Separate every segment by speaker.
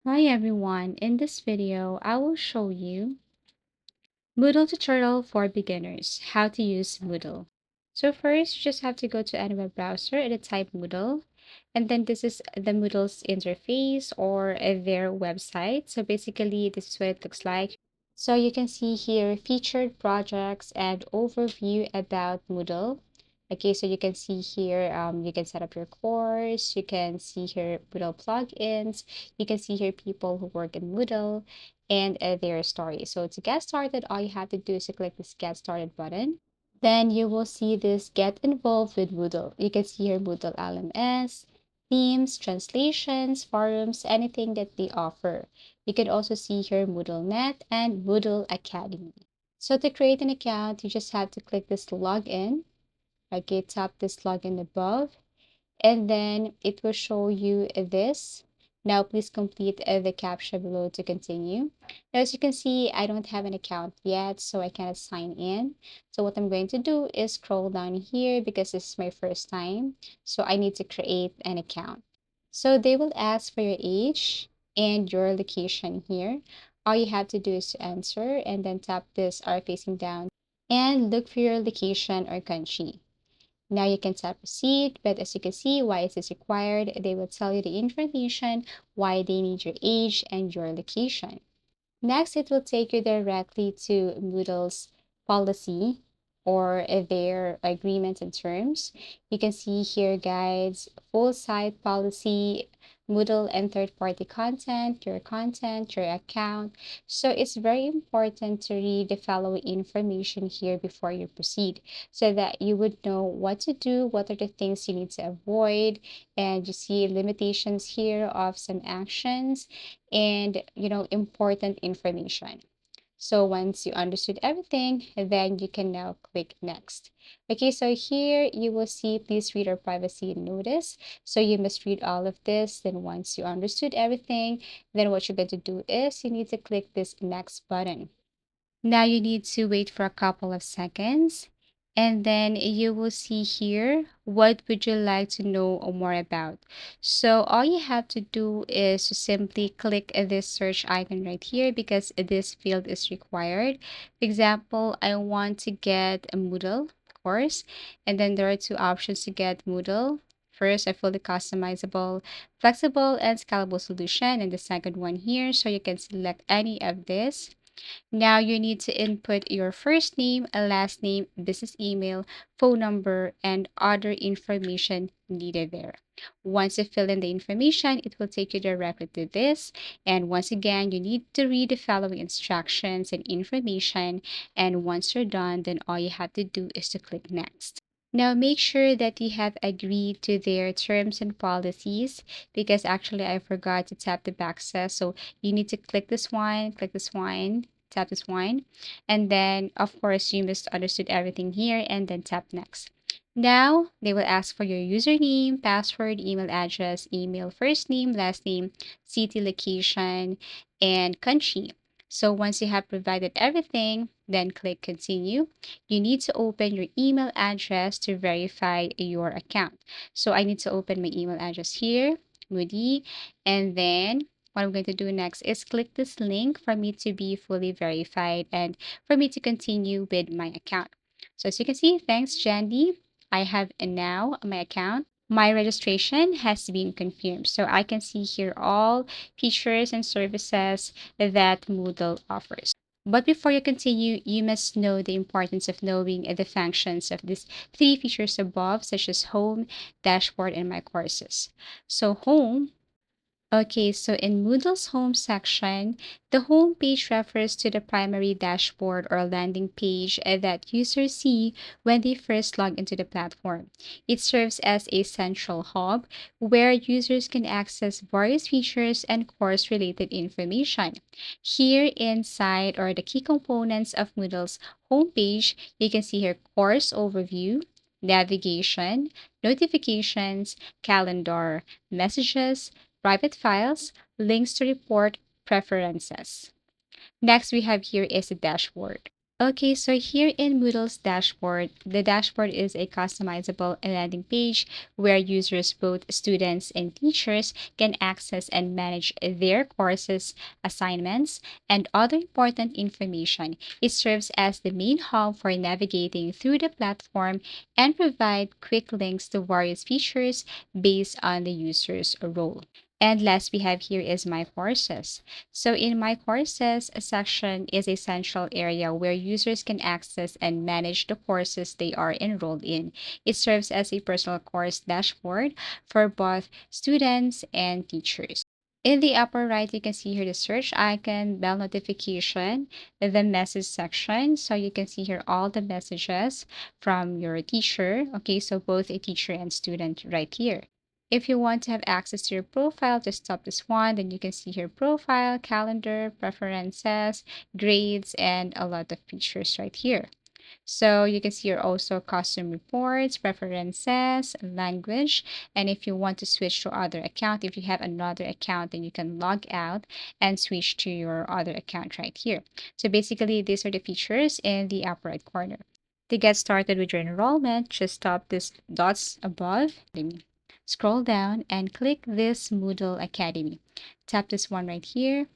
Speaker 1: Hi everyone, in this video I will show you Moodle tutorial for beginners, how to use Moodle. So first you just have to go to any web browser and type Moodle, and then this is the Moodle's interface or their website. So basically this is what it looks like. So you can see here featured projects and overview about Moodle. Okay, so you can see here, you can set up your course, you can see here Moodle plugins, you can see here people who work in Moodle and their story. So to get started, all you have to do is to click this Get Started button. Then you will see this Get Involved with Moodle. You can see here Moodle LMS, themes, translations, forums, anything that they offer. You can also see here MoodleNet and Moodle Academy. So to create an account, you just have to click this Login. Okay, tap this Login above, and then it will show you this. Now please complete the captcha below to continue. Now as you can see, I don't have an account yet, so I cannot sign in. So what I'm going to do is scroll down here because this is my first time. So I need to create an account. So they will ask for your age and your location here. All you have to do is to answer and then tap this R facing down and look for your location or country. Now you can tap proceed, but as you can see, why is this required? They will tell you the information, why they need your age and your location. Next, it will take you directly to Moodle's policy or their agreements and terms. You can see here guides, full site policy, Moodle and third-party content, your account. So it's very important to read the following information here before you proceed so that you would know what to do, what are the things you need to avoid, and you see limitations here of some actions and important information. So once you understood everything, then you can now click next. Okay, so here you will see please read our privacy notice. So you must read all of this. Then once you understood everything, then what you're going to do is you need to click this next button. Now you need to wait for a couple of seconds, and then you will see here what would you like to know more about. So all you have to do is to simply click this search icon right here because this field is required. For example, I want to get a Moodle course, and then there are two options to get Moodle. First, a fully customizable, flexible, and scalable solution, and the second one here. So you can select any of this. Now you need to input your first name, a last name, business email, phone number, and other information needed there. Once you fill in the information, it will take you directly to this. And once again, you need to read the following instructions and information. And once you're done, then all you have to do is to click next. Now make sure that you have agreed to their terms and policies because actually I forgot to tap the backslash. So you need to click this one, tap this one, and then of course you must understood everything here and then tap next. Now they will ask for your username, password, email address, email, first name, last name, city, location, and country. So once you have provided everything, then click continue. You need to open your email address to verify your account. So I need to open my email address here, Moody, and then what I'm going to do next is click this link for me to be fully verified and for me to continue with my account. So as you can see, thanks Jandy, I have now my account. My registration has been confirmed. So I can see here all features and services that Moodle offers. But before you continue, you must know the importance of knowing the functions of these three features above, such as home, dashboard, and my courses. So home. Okay, so in Moodle's home section, the home page refers to the primary dashboard or landing page that users see when they first log into the platform. It serves as a central hub where users can access various features and course-related information. Here inside are the key components of Moodle's homepage. You can see here course overview, navigation, notifications, calendar, messages, private files, links to report, preferences. Next we have here is the dashboard. Okay, so here in Moodle's dashboard, the dashboard is a customizable landing page where users, both students and teachers, can access and manage their courses, assignments, and other important information. It serves as the main hub for navigating through the platform and provide quick links to various features based on the user's role. And last we have here is my courses. So in my courses, a section is a central area where users can access and manage the courses they are enrolled in. It serves as a personal course dashboard for both students and teachers. In the upper right, you can see here the search icon, bell notification, the message section. So you can see here all the messages from your teacher. Okay, so both a teacher and student right here. If you want to have access to your profile, just tap this one. Then you can see here profile, calendar, preferences, grades, and a lot of features right here. So you can see here also custom reports, preferences, language. And if you want to switch to other account, if you have another account, then you can log out and switch to your other account right here. So basically, these are the features in the upper right corner. To get started with your enrollment, just tap this dots above. Scroll down and click this Moodle Academy. Tap this one right here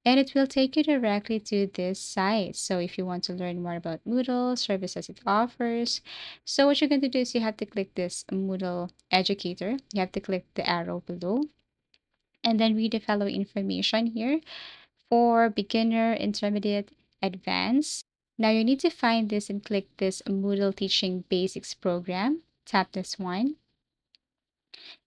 Speaker 1: and it will take you directly to this site. So if you want to learn more about Moodle, services it offers, so what you're going to do is you have to click this Moodle Educator. You have to click the arrow below and then read the following information here for beginner, intermediate, advanced. Now you need to find this and click this Moodle Teaching Basics program. Tap this one.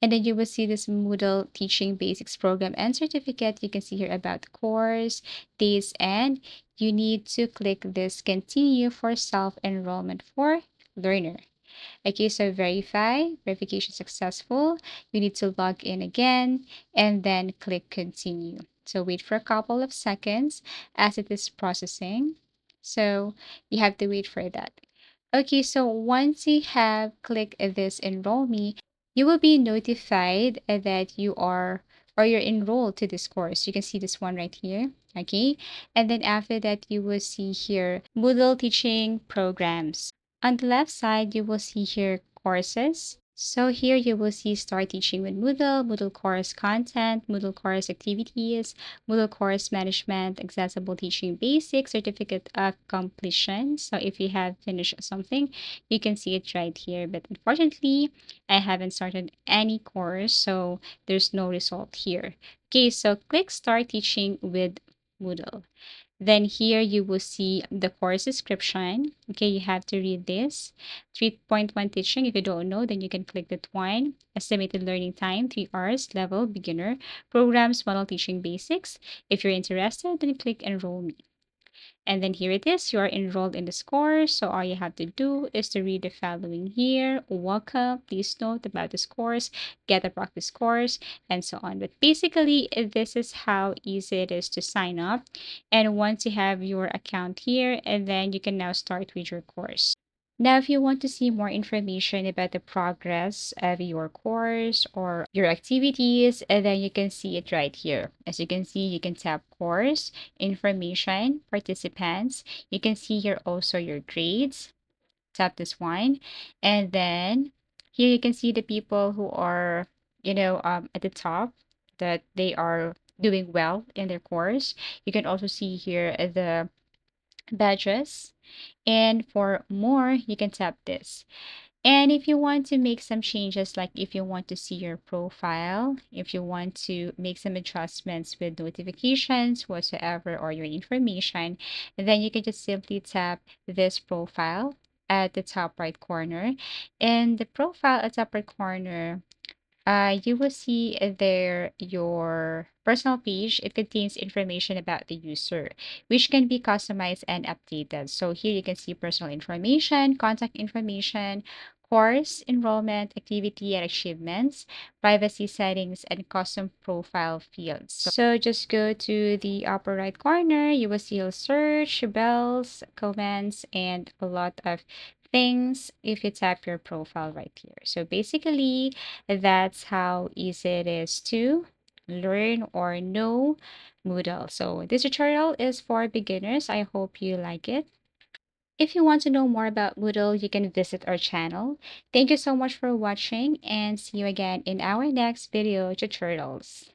Speaker 1: And then you will see this Moodle Teaching Basics program and certificate. You can see here about the course, dates, and you need to click this continue for self-enrollment for learner. Okay, so verification successful. You need to log in again and then click continue. So wait for a couple of seconds as it is processing. So you have to wait for that. Okay, so once you have clicked this enroll me, you will be notified that you are or you're enrolled to this course. You can see this one right here. Okay, and then after that, you will see here Moodle teaching programs. On the left side, you will see here courses. So here you will see start teaching with Moodle, Moodle course content, Moodle course activities, Moodle course management, accessible teaching basics, certificate of completion. So if you have finished something, you can see it right here. But unfortunately, I haven't started any course, so there's no result here. Okay, so click start teaching with Moodle. Then here you will see the course description. Okay, you have to read this. 3.1 teaching. If you don't know, then you can click that one. Estimated learning time, 3 hours, level, beginner, programs, model teaching basics. If you're interested, then click enroll me. And then here it is, you are enrolled in this course. So all you have to do is to read the following here. Welcome, please note about this course, get a practice course, and so on. But basically, this is how easy it is to sign up. And once you have your account here, and then you can now start with your course. Now, if you want to see more information about the progress of your course or your activities, then you can see it right here. As you can see, you can tap course, information, participants. You can see here also your grades. Tap this one. And then here you can see the people who are, at the top that they are doing well in their course. You can also see here the badges. And for more, you can tap this. And if you want to make some changes, like if you want to see your profile, if you want to make some adjustments with notifications whatsoever or your information, then you can just simply tap this profile at the top right corner. And the profile at top right corner, you will see there your personal page. It contains information about the user, which can be customized and updated. So here you can see personal information, contact information, course, enrollment, activity and achievements, privacy settings, and custom profile fields. So just go to the upper right corner. You will see your search, bells, comments, and a lot of things if you tap your profile right here. So basically, that's how easy it is to learn or know Moodle. So this tutorial is for beginners. I hope you like it. If you want to know more about Moodle, you can visit our channel. Thank you so much for watching and see you again in our next video tutorials.